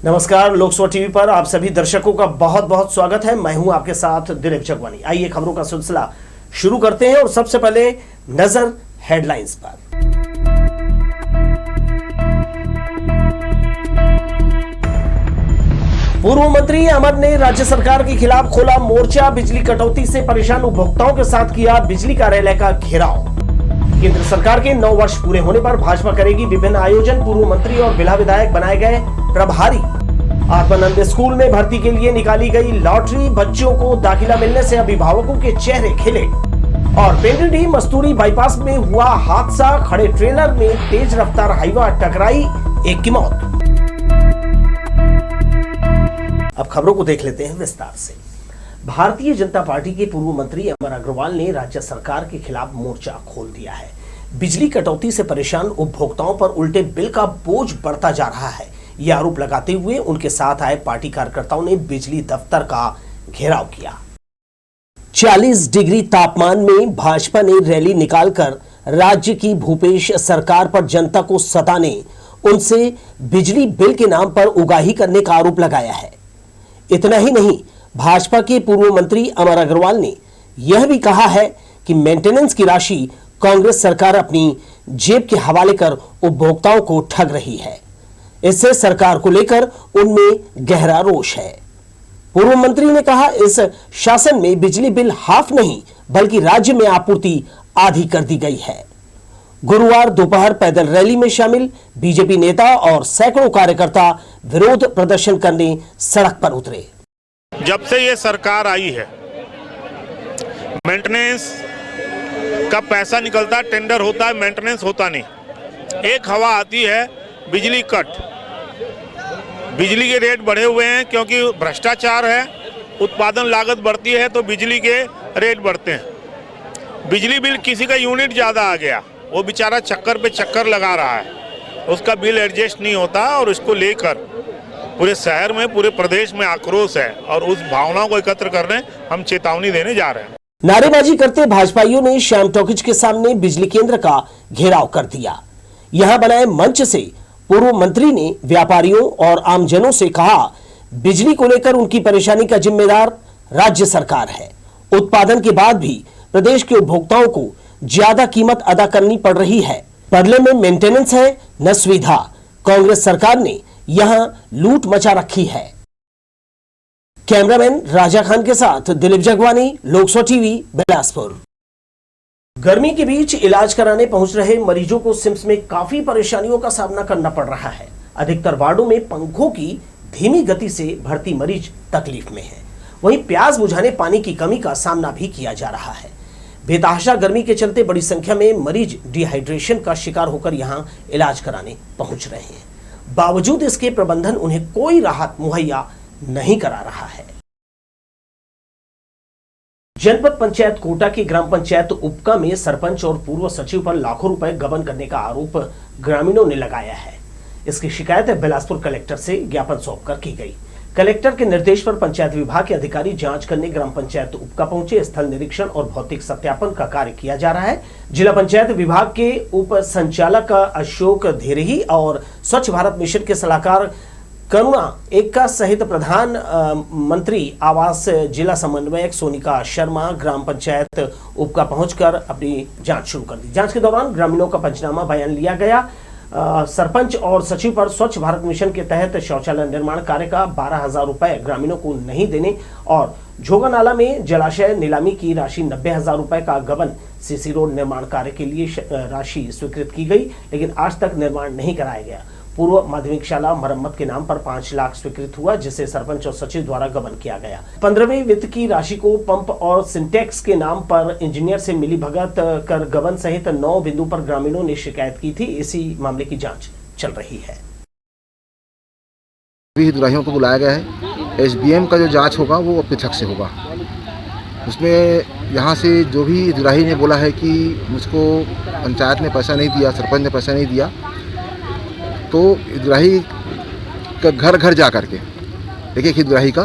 नमस्कार, लोकसभा टीवी पर आप सभी दर्शकों का बहुत बहुत स्वागत है। मैं हूं आपके साथ दिलीप जगवानी। आइए खबरों का सिलसिला शुरू करते हैं और सबसे पहले नजर हेडलाइंस पर। पूर्व मंत्री अमर ने राज्य सरकार के खिलाफ खोला मोर्चा। बिजली कटौती से परेशान उपभोक्ताओं के साथ किया बिजली कार्यालय का घेराव। केंद्र सरकार के 9 वर्ष पूरे होने पर भाजपा करेगी विभिन्न आयोजन। पूर्व मंत्री और बिल्हा विधायक बनाए गए प्रभारी। आत्मानंद स्कूल में भर्ती के लिए निकाली गई लॉटरी। बच्चों को दाखिला मिलने से अभिभावकों के चेहरे खिले। और पेंड्री मस्तूरी बाईपास में हुआ हादसा। खड़े ट्रेलर में तेज रफ्तार हाईवा टकराई, एक की मौत। अब खबरों को देख लेते हैं विस्तार से। भारतीय जनता पार्टी के पूर्व मंत्री अमर अग्रवाल ने राज्य सरकार के खिलाफ मोर्चा खोल दिया है। बिजली कटौती से परेशान उपभोक्ताओं पर उल्टे बिल का बोझ बढ़ता जा रहा है, यह आरोप लगाते हुए उनके साथ आए पार्टी कार्यकर्ताओं ने बिजली दफ्तर का घेराव किया। 40 डिग्री तापमान में भाजपा ने रैली निकालकर राज्य की भूपेश सरकार पर जनता को सताने, उनसे बिजली बिल के नाम पर उगाही करने का आरोप लगाया है। इतना ही नहीं, भाजपा के पूर्व मंत्री अमर अग्रवाल ने यह भी कहा है कि मेंटेनेंस की राशि कांग्रेस सरकार अपनी जेब के हवाले कर उपभोक्ताओं को ठग रही है। इससे सरकार को लेकर उनमें गहरा रोष है। पूर्व मंत्री ने कहा, इस शासन में बिजली बिल हाफ नहीं बल्कि राज्य में आपूर्ति आधी कर दी गई है। गुरुवार दोपहर पैदल रैली में शामिल बीजेपी नेता और सैकड़ों कार्यकर्ता विरोध प्रदर्शन करने सड़क पर उतरे। जब से ये सरकार आई है, मेंटेनेंस का पैसा निकलता है, टेंडर होता है, मेंटेनेंस होता नहीं। एक हवा आती है बिजली कट। बिजली के रेट बढ़े हुए हैं क्योंकि भ्रष्टाचार है, उत्पादन लागत बढ़ती है तो बिजली के रेट बढ़ते हैं। बिजली बिल किसी का यूनिट ज़्यादा आ गया, वो बेचारा चक्कर पे चक्कर लगा रहा है, उसका बिल एडजस्ट नहीं होता और इसको लेकर पूरे शहर में, पूरे प्रदेश में आक्रोश है और उस भावनाओं को एकत्र करने हम चेतावनी देने जा रहे हैं। नारेबाजी करते भाजपाइयों ने श्याम टॉकीज के सामने बिजली केंद्र का घेराव कर दिया। यहां बनाए मंच से पूर्व मंत्री ने व्यापारियों और आमजनों से कहा, बिजली को लेकर उनकी परेशानी का जिम्मेदार राज्य सरकार है। उत्पादन के बाद भी प्रदेश के उपभोक्ताओं को ज्यादा कीमत अदा करनी पड़ रही है। बदले में मेंटेनेंस है न सुविधा। कांग्रेस सरकार ने यहां लूट मचा रखी है। कैमरामैन राजा खान के साथ दिलीप जगवानी, लोकसभा टीवी, बिलासपुर। गर्मी के बीच इलाज कराने पहुंच रहे मरीजों को सिम्स में काफी परेशानियों का सामना करना पड़ रहा है। अधिकतर वार्डों में पंखों की धीमी गति से भर्ती मरीज तकलीफ में है। वहीं प्यास बुझाने पानी की कमी का सामना भी किया जा रहा है। बेतहाशा गर्मी के चलते बड़ी संख्या में मरीज डिहाइड्रेशन का शिकार होकर यहां इलाज कराने पहुंच रहे हैं। बावजूद इसके प्रबंधन उन्हें कोई राहत मुहैया नहीं करा रहा है। जनपद पंचायत कोटा की ग्राम पंचायत उपका में सरपंच और पूर्व सचिव पर लाखों रुपए गबन करने का आरोप ग्रामीणों ने लगाया है। इसकी शिकायत बिलासपुर कलेक्टर से ज्ञापन सौंपकर की गई। कलेक्टर के निर्देश पर पंचायत विभाग के अधिकारी जांच करने ग्राम पंचायत उपका पहुंचे। स्थल निरीक्षण और भौतिक सत्यापन का कार्य किया जा रहा है। जिला पंचायत विभाग के उप संचालक अशोक धेरही और स्वच्छ भारत मिशन के सलाहकार करुणा एक्का सहित प्रधान मंत्री आवास जिला समन्वयक सोनिका शर्मा ग्राम पंचायत उपका पहुंचकर अपनी जांच शुरू कर दी। जांच के दौरान ग्रामीणों का पंचनामा बयान लिया गया। सरपंच और सचिव पर स्वच्छ भारत मिशन के तहत शौचालय निर्माण कार्य का 12,000 रुपए ग्रामीणों को नहीं देने और झोगा नाला में जलाशय नीलामी की राशि 90,000 रुपए का गबन। सीसी रोड निर्माण कार्य के लिए राशि स्वीकृत की गई, लेकिन आज तक निर्माण नहीं कराया गया। पूर्व माध्यमिक शाला मरम्मत के नाम पर 5 लाख स्वीकृत हुआ, जिसे सरपंच और सचिव द्वारा गबन किया गया। 15वें वित्त की राशि को पंप और सिंटेक्स के नाम पर इंजीनियर से मिलीभगत कर गबन सहित 9 बिंदु पर ग्रामीणों ने शिकायत की थी। इसी मामले की जांच चल रही है। हितग्राहियों को बुलाया गया है। एसबीएम का जो जांच होगा वो अपने छक से होगा। उसमें यहाँ से जो भी हितग्राही ने बोला है कि मुझको पंचायत ने पैसा नहीं दिया, सरपंच ने पैसा नहीं दिया, तो हितग्राही का घर घर जा करके देखिए हितग्राही का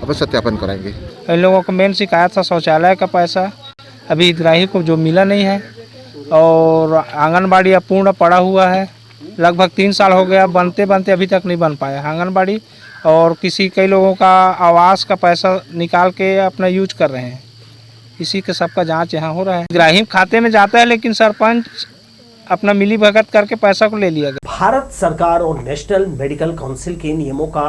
अपन सत्यापन कराएंगे। इन लोगों को मेन शिकायत था शौचालय का पैसा अभी हितग्राही को जो मिला नहीं है, और आंगनबाड़ी अपूर्ण पड़ा हुआ है। लगभग 3 साल हो गया, बनते बनते अभी तक नहीं बन पाया। आंगनबाड़ी और कई लोगों का आवास का पैसा निकाल के अपना यूज कर रहे हैं। इसी के सबका जांच यहाँ हो रहा है। हितग्राही खाते में जाता है, लेकिन सरपंच अपना मिली भगत करके पैसा को ले लिया गया। भारत सरकार और नेशनल मेडिकल काउंसिल के नियमों का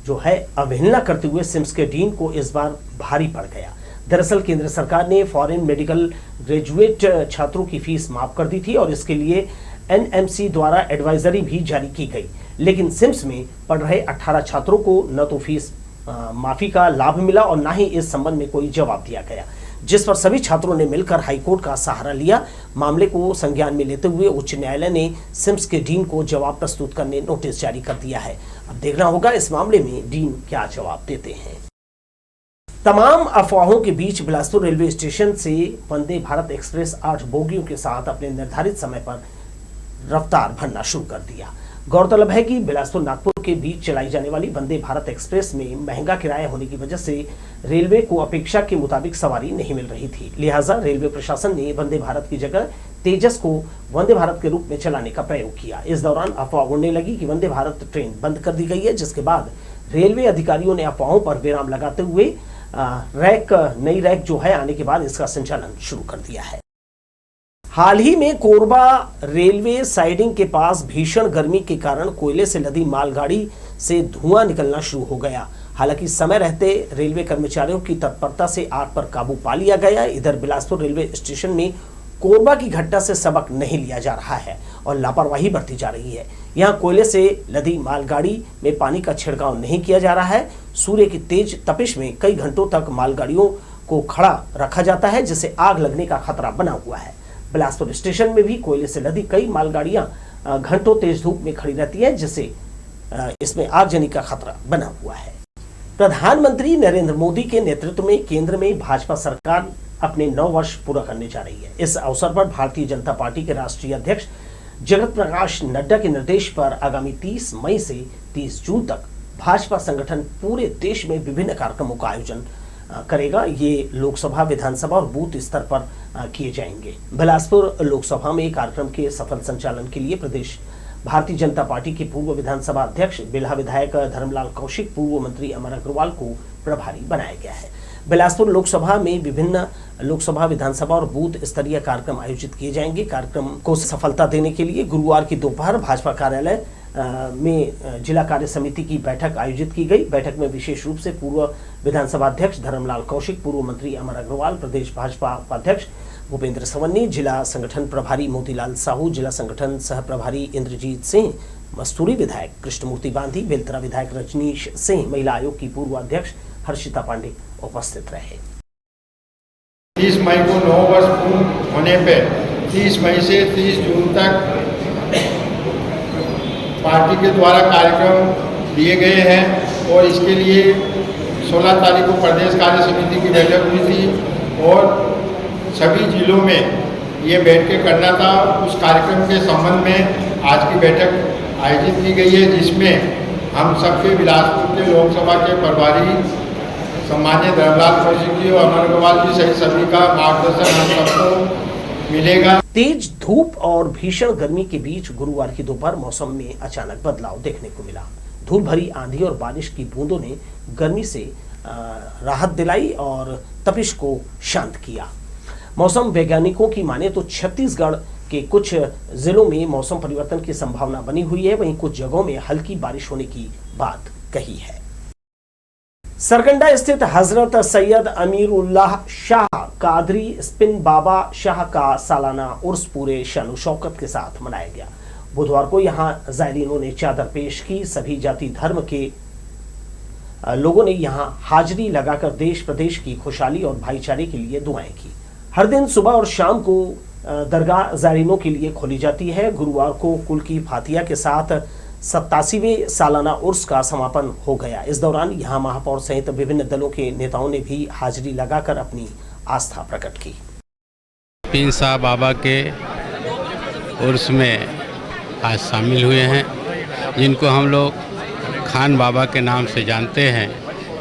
जो है अवहेलना करते हुए सिम्स के डीन को इस बार भारी पड़ गया। दरअसल केंद्र सरकार ने फॉरेन मेडिकल ग्रेजुएट छात्रों की फीस माफ कर दी थी और इसके लिए एनएमसी द्वारा एडवाइजरी भी जारी की गई, लेकिन सिम्स में पढ़ रहे 18 छात्रों को न तो फीस माफी का लाभ मिला और न ही इस संबंध में कोई जवाब दिया गया, जिस पर सभी छात्रों ने मिलकर हाईकोर्ट का सहारा लिया। मामले को संज्ञान में लेते हुए उच्च न्यायालय ने सिम्स के डीन को जवाब प्रस्तुत करने नोटिस जारी कर दिया है। अब देखना होगा इस मामले में डीन क्या जवाब देते हैं। तमाम अफवाहों के बीच बिलासपुर रेलवे स्टेशन से वंदे भारत एक्सप्रेस 8 बोगियों के साथ अपने निर्धारित समय पर रफ्तार भरना शुरू कर दिया। गौरतलब है कि बिलासपुर नागपुर के बीच चलाई जाने वाली वंदे भारत एक्सप्रेस में महंगा किराया होने की वजह से रेलवे को अपेक्षा के मुताबिक सवारी नहीं मिल रही थी। लिहाजा रेलवे प्रशासन ने वंदे भारत की जगह तेजस को वंदे भारत के रूप में चलाने का प्रयोग किया। इस दौरान अफवाह उड़ने लगी कि वंदे भारत ट्रेन बंद कर दी गई है, जिसके बाद रेलवे अधिकारियों ने अफवाहों पर विराम लगाते हुए नई रैक जो है आने के बाद इसका संचालन शुरू कर दिया है। हाल ही में कोरबा रेलवे साइडिंग के पास भीषण गर्मी के कारण कोयले से लदी मालगाड़ी से धुआं निकलना शुरू हो गया। हालांकि समय रहते रेलवे कर्मचारियों की तत्परता से आग पर काबू पा लिया गया। इधर बिलासपुर रेलवे स्टेशन में कोरबा की घटना से सबक नहीं लिया जा रहा है और लापरवाही बरती जा रही है। यहाँ कोयले से लदी मालगाड़ी में पानी का छिड़काव नहीं किया जा रहा है। सूर्य की तेज तपिश में कई घंटों तक मालगाड़ियों को खड़ा रखा जाता है, जिससे आग लगने का खतरा बना हुआ है। बिलासपुर स्टेशन में भी कोयले से लदी कई मालगाड़ियां घंटों तेज धूप में खड़ी रहती है, जिससे इसमें आगजनी का खतरा बना हुआ है। प्रधानमंत्री नरेंद्र मोदी के नेतृत्व में केंद्र में भाजपा सरकार अपने 9 वर्ष पूरा करने जा रही है। इस अवसर पर भारतीय जनता पार्टी के राष्ट्रीय अध्यक्ष जगत प्रकाश नड्डा के निर्देश पर आगामी 30 मई से 30 जून तक भाजपा संगठन पूरे देश में विभिन्न कार्यक्रमों का आयोजन करेगा। ये लोकसभा, विधानसभा और बूथ स्तर पर किए जाएंगे। बिलासपुर लोकसभा में कार्यक्रम के सफल संचालन के लिए प्रदेश भारतीय जनता पार्टी के पूर्व विधानसभा अध्यक्ष, बिल्हा विधायक धर्मलाल कौशिक, पूर्व मंत्री अमर अग्रवाल को प्रभारी बनाया गया है। बिलासपुर लोकसभा में विभिन्न लोकसभा, विधानसभा और बूथ स्तरीय कार्यक्रम आयोजित किए जाएंगे। कार्यक्रम को सफलता देने के लिए गुरुवार की दोपहर भाजपा कार्यालय में जिला कार्य समिति की बैठक आयोजित की गई। बैठक में विशेष रूप से पूर्व विधानसभा अध्यक्ष धर्मलाल कौशिक, पूर्व मंत्री अमर अग्रवाल, प्रदेश भाजपा उपाध्यक्ष भूपेंद्र सवन्नी, जिला संगठन प्रभारी मोतीलाल साहू, जिला संगठन सह प्रभारी इंद्रजीत सिंह, मस्तूरी विधायक कृष्णमूर्ति गांधी, बेलतरा विधायक रजनीश सिंह, महिला आयोग की पूर्व अध्यक्ष हर्षिता पांडे उपस्थित रहे। 30 मई को 9 वर्ष पूर्ण होने पे 30 मई से 30 जून तक पार्टी के द्वारा कार्यक्रम लिए गए हैं और इसके लिए 16 तारीख को प्रदेश कार्य समिति की बैठक हुई थी और सभी जिलों में ये बैठकें करना था। उस कार्यक्रम के संबंध में आज की बैठक आयोजित की गई है, जिसमें हम सबके बिलासपुर के लोकसभा के प्रभारी सम्मान्य धर्मलाल कौशिक जी और अमर अग्रवाल जी सहित सभी का मार्गदर्शन हम सबको मिलेगा। तेज धूप और भीषण गर्मी के बीच गुरुवार की दोपहर मौसम में अचानक बदलाव देखने को मिला। धूल भरी आंधी और बारिश की बूंदों ने गर्मी से राहत दिलाई और तपिश को शांत किया। मौसम वैज्ञानिकों की माने तो छत्तीसगढ़ के कुछ जिलों में मौसम परिवर्तन की संभावना बनी हुई है, वहीं कुछ जगहों में हल्की बारिश होने की बात कही है। सरकंडा स्थित हजरत सैयद अमीरुल्लाह शाह कादरी स्पिन बाबा शाह का सालाना उर्स पूरे शान शौकत के साथ मनाया गया। बुधवार को यहां जायरीनों ने चादर पेश की। सभी जाति धर्म के लोगों ने यहां हाजिरी लगाकर देश प्रदेश की खुशहाली और भाईचारे के लिए दुआएं की। हर दिन सुबह और शाम को दरगाह जायरीनों के लिए खोली जाती है। गुरुवार को कुल की फातिया के साथ 87वें सालाना उर्स का समापन हो गया। इस दौरान यहां महापौर सहित विभिन्न दलों के नेताओं ने भी हाजिरी लगाकर अपनी आस्था प्रकट की। पीर साहब बाबा के उर्स में आज शामिल हुए हैं, जिनको हम लोग खान बाबा के नाम से जानते हैं।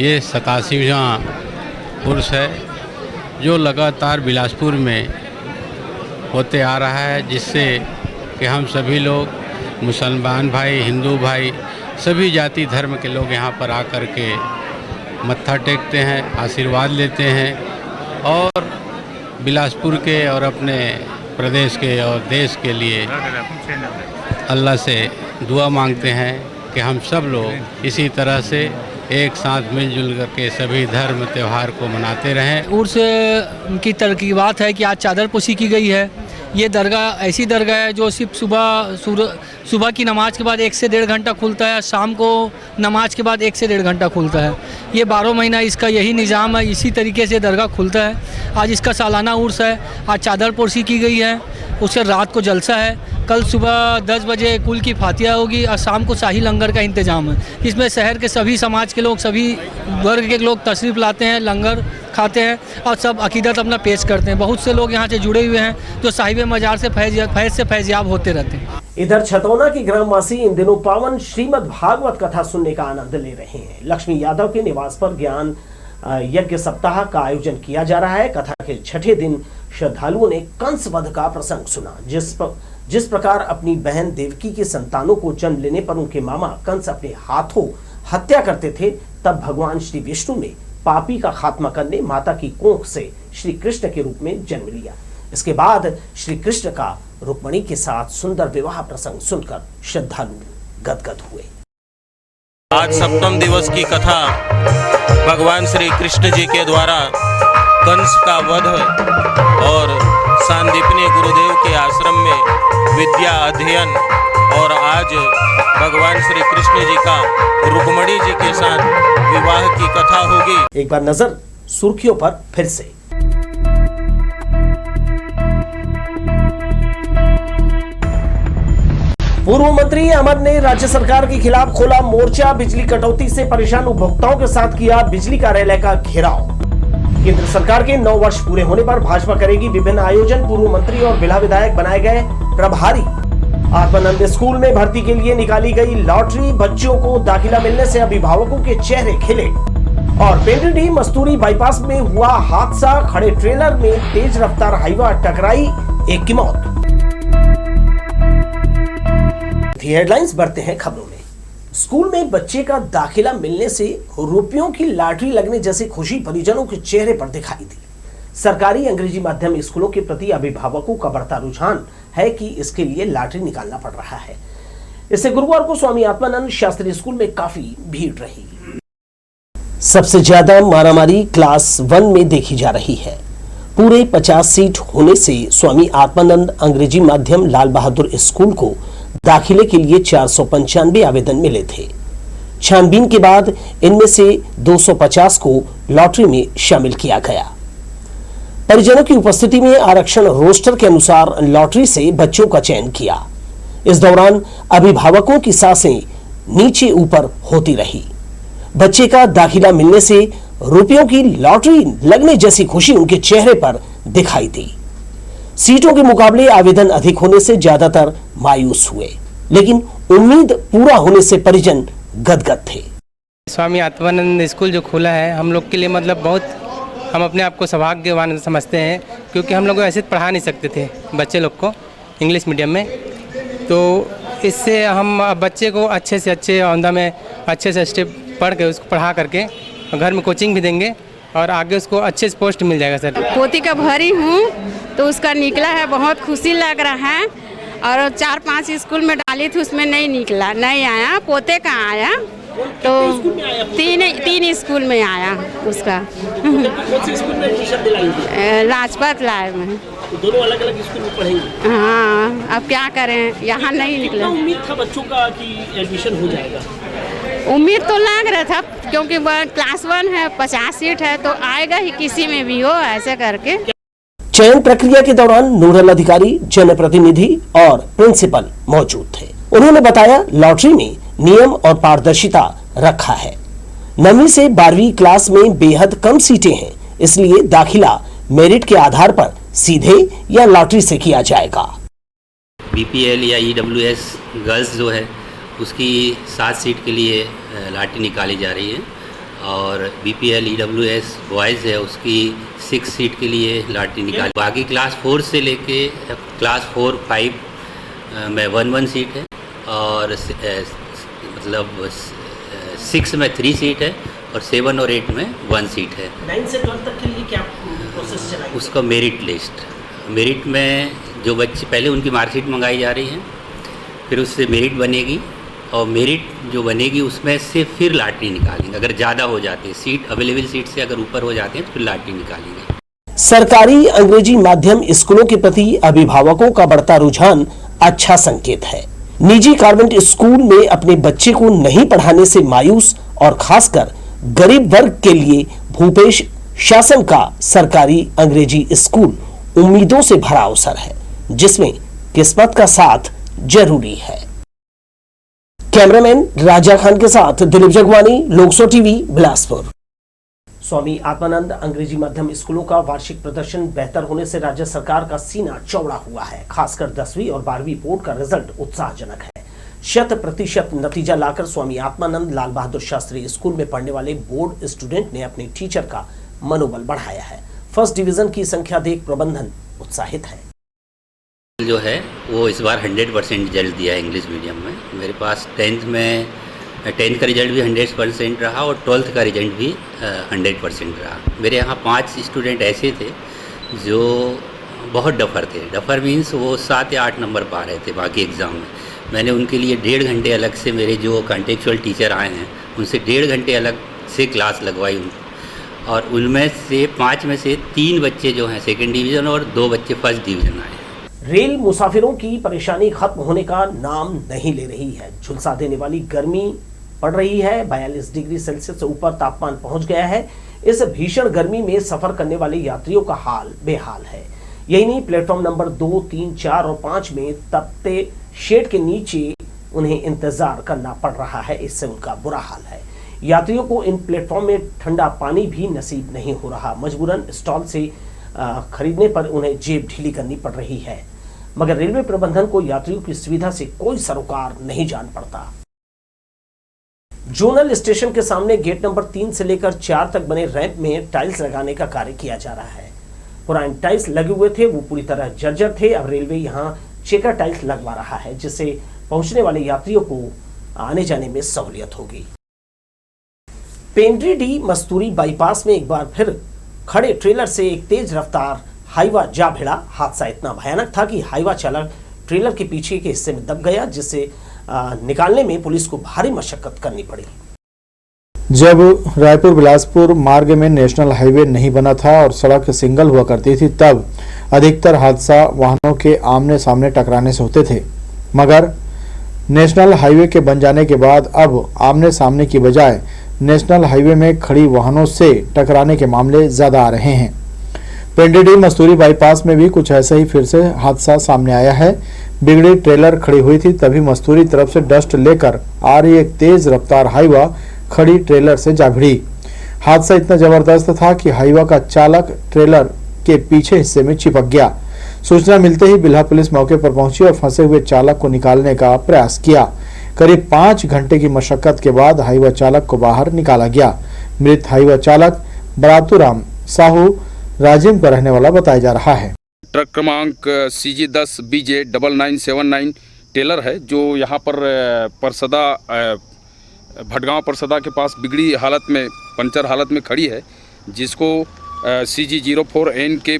ये 87वां उर्स है जो लगातार बिलासपुर में होते आ रहा है, जिससे कि हम सभी लोग मुसलमान भाई, हिंदू भाई सभी जाति धर्म के लोग यहाँ पर आकर के मत्था टेकते हैं, आशीर्वाद लेते हैं और बिलासपुर के और अपने प्रदेश के और देश के लिए अल्लाह से दुआ मांगते हैं कि हम सब लोग इसी तरह से एक साथ मिलजुल करके सभी धर्म त्यौहार को मनाते रहें। उर्स की तरकीबात है कि आज चादर पोशी की गई है। ये दरगाह ऐसी दरगाह है जो सिर्फ सुबह की नमाज के बाद 1 से 1.5 घंटा खुलता है, शाम को नमाज के बाद 1 से 1.5 घंटा खुलता है। ये 12 महीना इसका यही निज़ाम है, इसी तरीके से दरगाह खुलता है। आज इसका सालाना उर्स है। आज चादर पोशी की गई है, उसके रात को जलसा है। कल सुबह 10 बजे कुल की फातिहा होगी और शाम को शाही लंगर का इंतजाम है। इसमें शहर के सभी समाज के लोग, सभी वर्ग के लोग तशरीफ़ लाते हैं, लंगर खाते हैं और सब अकीदत अपना पेश करते हैं। बहुत से लोग यहाँ से जुड़े हुए हैं जो साहिब मजार से फैज़याब होते रहते हैं। इधर छतौना के ग्रामवासी इन दिनों पावन श्रीमद् भागवत कथा सुनने का आनंद ले रहे हैं। लक्ष्मी यादव के निवास पर ज्ञान यज्ञ सप्ताह का आयोजन किया जा रहा है। कथा के छठे दिन श्रद्धालुओं ने कंस वध का प्रसंग सुना। जिस प्रकार अपनी बहन देवकी के संतानों को जन्म लेने पर उनके मामा कंस अपने हाथों हत्या करते थे, तब भगवान श्री विष्णु ने पापी का खात्मा करने माता की कोख से श्री कृष्ण के रूप में जन्म लिया। इसके बाद श्री कृष्ण का रुक्मिणी के साथ सुंदर विवाह प्रसंग सुनकर श्रद्धालु गदगद हुए। आज सप्तम दिवस की कथा भगवान श्री कृष्ण जी के द्वारा कंस का वध और सांदीपनी गुरुदेव के आश्रम में विद्या अध्ययन और आज भगवान श्री कृष्ण जी का रुक्मिणी जी के साथ विवाह की कथा होगी। एक बार नजर सुर्खियों पर फिर से। पूर्व मंत्री अमर ने राज्य सरकार के खिलाफ खोला मोर्चा। बिजली कटौती से परेशान उपभोक्ताओं के साथ किया बिजली कार्यालय का घेराव। केंद्र सरकार के 9 वर्ष पूरे होने पर भाजपा करेगी विभिन्न आयोजन। पूर्व मंत्री और जिला विधायक बनाए गए प्रभारी। आत्मानंद स्कूल में भर्ती के लिए निकाली गई लॉटरी। बच्चों को दाखिला मिलने से अभिभावकों के चेहरे खिले। और पेंड्री मस्तूरी बाईपास में हुआ हादसा। खड़े ट्रेलर में तेज रफ्तार हाईवा टकराई, एक की मौत। हेडलाइंस बढ़ते हैं खबरों में। स्कूल में बच्चे का दाखिला मिलने से रुपयों की लॉटरी लगने जैसी खुशी परिजनों के चेहरे पर दिखाई दी। सरकारी अंग्रेजी माध्यम स्कूलों के प्रति अभिभावकों का बढ़ता रुझान है कि इसके लिए लॉटरी निकालना पड़ रहा है। इससे गुरुवार को स्वामी आत्मानंद शास्त्री स्कूल में काफी भीड़ रही। सबसे ज्यादा मारामारी क्लास 1 में देखी जा रही है। पूरे 50 सीट होने से स्वामी आत्मानंद अंग्रेजी माध्यम लाल बहादुर स्कूल को दाखिले के लिए 495 आवेदन मिले थे। छानबीन के बाद इनमें से 250 को लॉटरी में शामिल किया गया। परिजनों की उपस्थिति में आरक्षण रोस्टर के अनुसार लॉटरी से बच्चों का चयन किया। इस दौरान अभिभावकों की सांसें नीचे ऊपर होती रही। बच्चे का दाखिला मिलने से रुपयों की लॉटरी लगने जैसी खुशी उनके चेहरे पर दिखाई दी। सीटों के मुकाबले आवेदन अधिक होने से ज्यादातर मायूस हुए, लेकिन उम्मीद पूरा होने से परिजन गदगद थे। स्वामी आत्मानंद स्कूल जो खुला है हम लोग के लिए मतलब बहुत, हम अपने आप को सौभाग्यवान समझते हैं, क्योंकि हम लोग ऐसे पढ़ा नहीं सकते थे बच्चे लोग को इंग्लिश मीडियम में। तो इससे हम बच्चे को अच्छे से अच्छे औंधा में अच्छे से स्टेप पढ़ के उसको पढ़ा करके घर में कोचिंग भी देंगे और आगे उसको अच्छे से पोस्ट मिल जाएगा। सर पोती का भरी हूँ तो उसका निकला है, बहुत खुशी लग रहा है। और 4-5 स्कूल में डाली थी, उसमें नहीं निकला, नहीं आया। पोते का आया तो 3 स्कूल में आया उसका। लाजपत लाए में दोनों अलग अलग स्कूल में पढ़ेंगे। हाँ, अब क्या करें, यहाँ नहीं निकले। उम्मीद था बच्चों का कि एडमिशन हो जाएगा? उम्मीद तो लग रहा था, क्योंकि क्लास 1 है, 50 सीट है तो आएगा ही, किसी में भी हो ऐसे करके। चयन प्रक्रिया के दौरान नोडल अधिकारी, जनप्रतिनिधि और प्रिंसिपल मौजूद थे। उन्होंने बताया लॉटरी में नियम और पारदर्शिता रखा है। 9वीं से 12वीं क्लास में बेहद कम सीटें हैं, इसलिए दाखिला मेरिट के आधार पर सीधे या लॉटरी से किया जाएगा। बीपीएल या ईडब्ल्यूएस गर्ल्स जो है उसकी 7 सीट के लिए लॉटरी निकाली जा रही है, और बीपीएल ईडब्ल्यूएस बॉयज़ है उसकी 6 सीट के लिए लॉटरी निकाली। बाकी क्लास 4 से लेके क्लास 4-5 में 1-1 सीट है, और मतलब 6 में 3 सीट है और 7 और 8 में 1 सीट है। 9 से 12 तक के लिए क्या प्रोसेस चलाएंगे? उसका मेरिट लिस्ट, मेरिट में जो बच्चे पहले उनकी मार्कशीट मंगाई जा रही है, फिर उससे मेरिट बनेगी और मेरिट जो बनेगी उसमें से फिर लॉटरी निकालेंगे। अगर ज़्यादा हो जाते हैं सीट, अवेलेबल सीट से अगर ऊपर हो जाते हैं तो फिर लॉटरी निकालेंगे। सरकारी अंग्रेजी माध्यम स्कूलों के प्रति अभिभावकों का बढ़ता रुझान अच्छा संकेत है। निजी कॉन्वेंट स्कूल में अपने बच्चे को नहीं पढ़ाने से मायूस और खासकर गरीब वर्ग के लिए भूपेश शासन का सरकारी अंग्रेजी स्कूल उम्मीदों से भरा अवसर है, जिसमें किस्मत का साथ जरूरी है। कैमरामैन राजा खान के साथ दिलीप जगवानी, लोकसो टीवी, बिलासपुर। स्वामी आत्मानंद अंग्रेजी माध्यम स्कूलों का वार्षिक प्रदर्शन बेहतर होने से राज्य सरकार का सीना चौड़ा हुआ है। खासकर 10वीं और 12वीं बोर्ड का रिजल्ट उत्साहजनक है। 100% नतीजा लाकर स्वामी आत्मानंद लाल बहादुर शास्त्री स्कूल में पढ़ने वाले बोर्ड स्टूडेंट ने अपने टीचर का मनोबल बढ़ाया है। फर्स्ट डिवीजन की संख्या देख प्रबंधन उत्साहित है। जो है वो इस बार 100% रिजल्ट दिया है इंग्लिश मीडियम में। मेरे पास 10th का रिजल्ट भी 100% रहा और 12th का रिजल्ट भी 100% रहा। मेरे यहाँ 5 स्टूडेंट ऐसे थे जो बहुत डफर थे। डफर मीन्स वो 7 या 8 नंबर पा रहे थे बाकी एग्ज़ाम में। मैंने उनके लिए 1.5 घंटे अलग से, मेरे जो कॉन्टेक्चुअल टीचर आए हैं उनसे 1.5 घंटे अलग से क्लास लगवाई और उनमें से 5 में से 3 बच्चे जो हैं 2nd डिवीज़न और 2 बच्चे 1st डिवीज़न आए। रेल मुसाफिरों की परेशानी खत्म होने का नाम नहीं ले रही है। झुलसा देने वाली गर्मी पड़ रही है। 42 डिग्री सेल्सियस से ऊपर तापमान पहुंच गया है। इस भीषण गर्मी में सफर करने वाले यात्रियों का हाल बेहाल है। यही नहीं, प्लेटफॉर्म नंबर 2, 3, 4 और 5 में तपते शेड के नीचे उन्हें इंतजार करना पड़ रहा है। इससे उनका बुरा हाल है। यात्रियों को इन प्लेटफॉर्म में ठंडा पानी भी नसीब नहीं हो रहा। मजबूरन स्टॉल से खरीदने पर उन्हें जेब ढीली करनी पड़ रही है। मगर रेलवे प्रबंधन को यात्रियों की सुविधा से कोई सरोकार नहीं जान पड़ता। जोनल स्टेशन के सामने गेट नंबर 3 से लेकर 4 तक बने रैंप में टाइल्स लगाने का कार्य किया जा रहा है। पुराने टाइल्स लगे हुए थे, वो पूरी तरह जर्जर थे। अब रेलवे यहां चेकर टाइल्स लगवा रहा है, जिससे पहुंचने वाले यात्रियों को आने जाने में सहूलियत होगी। पेंड्री मस्तूरी बाईपास में एक बार फिर खड़े ट्रेलर से एक तेज रफ्तार हाईवा जा भिड़ा। हादसा इतना भयानक था कि हाईवा चालक ट्रेलर के पीछे के हिस्से में दब गया, जिससे निकालने में पुलिस को भारी मशक्कत करनी पड़ी। जब रायपुर बिलासपुर मार्ग में नेशनल हाईवे नहीं बना था और सड़क सिंगल हुआ करती थी, तब अधिकतर हादसा वाहनों के आमने सामने टकराने से होते थे। मगर नेशनल हाईवे के बन जाने के बाद अब आमने सामने की बजाय नेशनल हाईवे में खड़ी वाहनों से टकराने के मामले ज्यादा आ रहे हैं। पेंड्री मस्तूरी बाईपास में भी कुछ ऐसा ही फिर से हादसा सामने आया है। बिगड़ी ट्रेलर खड़ी हुई थी, तभी मस्तूरी तरफ से डस्ट लेकर आ रही एक तेज रफ्तार हाईवा खड़ी ट्रेलर से जा भिड़ी। हादसा इतना जबरदस्त था कि हाईवा का चालक ट्रेलर के पीछे हिस्से में चिपक गया। सूचना मिलते ही बिल्हा पुलिस मौके पर पहुंची और फंसे हुए चालक को निकालने का प्रयास किया। करीब 5 घंटे की मशक्कत के बाद हाईवा चालक को बाहर निकाला गया। मृत हाईवा चालक बरातूराम साहू राजिम का रहने वाला बताया जा रहा है। ट्रक क्रमांक CG10 BJ 9979 टेलर है, जो यहाँ पर परसदा भटगांव परसदा के पास बिगड़ी हालत में, पंचर हालत में खड़ी है, जिसको CG04NK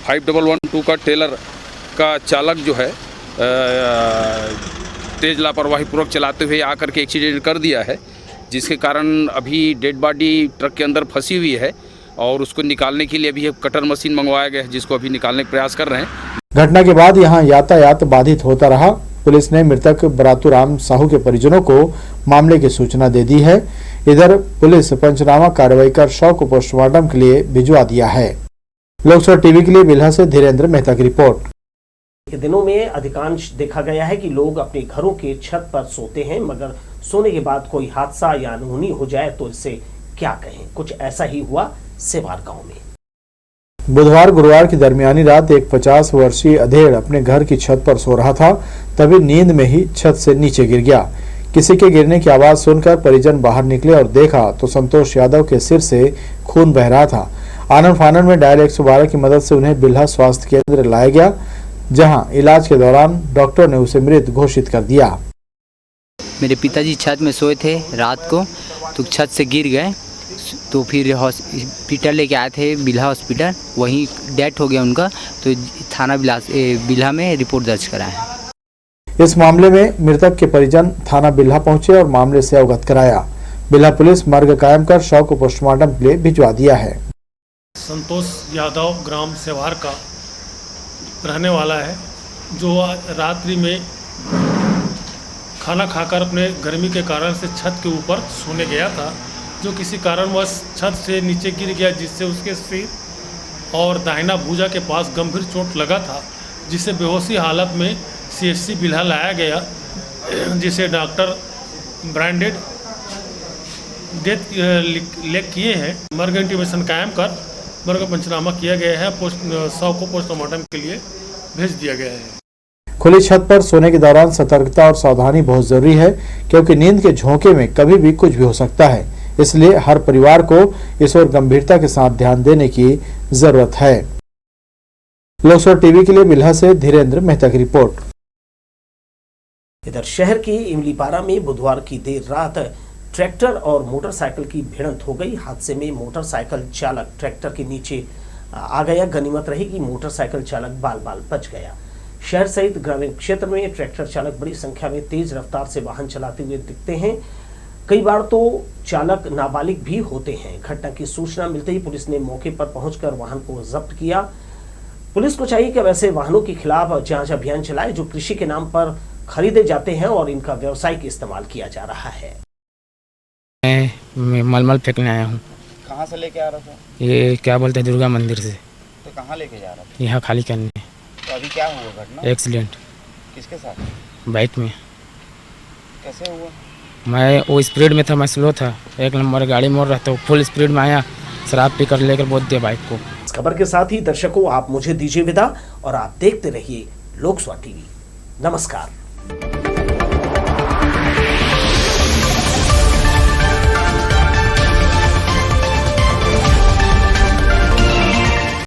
5112 का टेलर का चालक जो है तेज लापरवाही पूर्वक चलाते हुए आकर के एक्सीडेंट कर दिया है, जिसके कारण अभी डेड बॉडी ट्रक के अंदर फंसी हुई है और उसको निकालने के लिए अभी एक कटर मशीन मंगवाया गया है, जिसको अभी निकालने का प्रयास कर रहे हैं। घटना के बाद यहां यातायात बाधित होता रहा। पुलिस ने मृतक बरातूराम साहू के परिजनों को मामले की सूचना दे दी है। इधर पुलिस पंचनामा कार्रवाई कर शव को पोस्टमार्टम के लिए भिजवा दिया है। लोकसभा टीवी के लिए बिल्हा से धीरेन्द्र मेहता की रिपोर्ट। दिनों में अधिकांश देखा गया है कि लोग अपने घरों के छत पर सोते हैं, मगर सोने के बाद कोई हादसा या अनहोनी हो जाए तो इससे क्या कहें। कुछ ऐसा ही हुआ सेवार गांव में। बुधवार गुरुवार की दरमियानी रात एक 50 वर्षीय अधेड़ अपने घर की छत पर सो रहा था, तभी नींद में ही छत से नीचे गिर गया। किसी के गिरने की आवाज सुनकर परिजन बाहर निकले और देखा तो संतोष यादव के सिर से खून बह रहा था। आनन फानन में डायल 112 की मदद से उन्हें बिल्हा स्वास्थ्य केंद्र लाया गया, जहां इलाज के दौरान डॉक्टर ने उसे मृत घोषित कर दिया। मेरे पिताजी छत में सोए थे रात को, तो छत से गिर गए, तो फिर हॉस्पिटल लेके आए थे बिल्हा हॉस्पिटल, वहीं डेथ हो गया उनका, तो थाना बिल्हा में रिपोर्ट दर्ज कराया। इस मामले में मृतक के परिजन थाना बिल्हा पहुंचे और मामले से अवगत कराया। बिल्हा पुलिस मर्ग कायम कर शव को पोस्टमार्टम के लिए भिजवा दिया है। संतोष यादव ग्राम सेवार का रहने वाला है, जो रात्रि में खाना खाकर अपने गर्मी के कारण से छत के ऊपर सोने गया था, जो किसी कारणवश छत से नीचे गिर गया, जिससे उसके सिर और दाहिना भुजा के पास गंभीर चोट लगा था, जिसे बेहोशी हालत में CHC बिल्हा लाया गया, जिसे डॉक्टर ब्रांडेड डेथ लेख किए हैं। मर्ग इंटीमेशन कायम कर मर्ग पंचनामा किया गया है, शव को पोस्टमार्टम के लिए भेज दिया गया है। खुली छत पर सोने के दौरान सतर्कता और सावधानी बहुत जरूरी है, क्योंकि नींद के झोंके में कभी भी कुछ भी हो सकता है। इसलिए हर परिवार को इस ओर गंभीरता के साथ ध्यान देने की जरूरत है। लोकसभा टीवी के लिए बिल्हा से धीरेन्द्र मेहता की रिपोर्ट। इधर शहर के इमलीपारा में बुधवार की देर रात ट्रैक्टर और मोटरसाइकिल की भिड़ंत हो गई। हादसे में मोटरसाइकिल चालक ट्रैक्टर के नीचे आ गया। गनीमत रही कि मोटरसाइकिल चालक बाल बच गया। शहर सहित ग्रामीण क्षेत्र में ट्रैक्टर चालक बड़ी संख्या में तेज रफ्तार से वाहन चलाते हुए दिखते हैं। कई बार तो चालक नाबालिग भी होते हैं। घटना की सूचना मिलते ही पुलिस ने मौके पर पहुंचकर वाहन को जब्त किया। पुलिस को चाहिए कि वैसे वाहनों के खिलाफ जांच अभियान चलाए जो कृषि के नाम पर खरीदे जाते हैं और इनका व्यावसायिक इस्तेमाल किया जा रहा है। मैं मलमल फेंकने आया हूँ। कहाँ से लेके आ रहा था? ये क्या बोलते हैं, दुर्गा मंदिर से। तो कहाँ लेके जा रहा था? यहाँ खाली करने। तो अभी क्या हुआ घटना? एक्सीडेंट। किसके साथ? बाइक में। कैसे हुआ? मैं वो स्पीड में था, मैं स्लो था, एक नंबर गाड़ी मोड़ रहा था, फुल स्पीड में आया, शराब पीकर लेकर बोल दिया बाइक को। इस खबर के साथ ही दर्शकों आप मुझे दीजिए विदा और आप देखते रहिए लोकसभा टीवी। नमस्कार।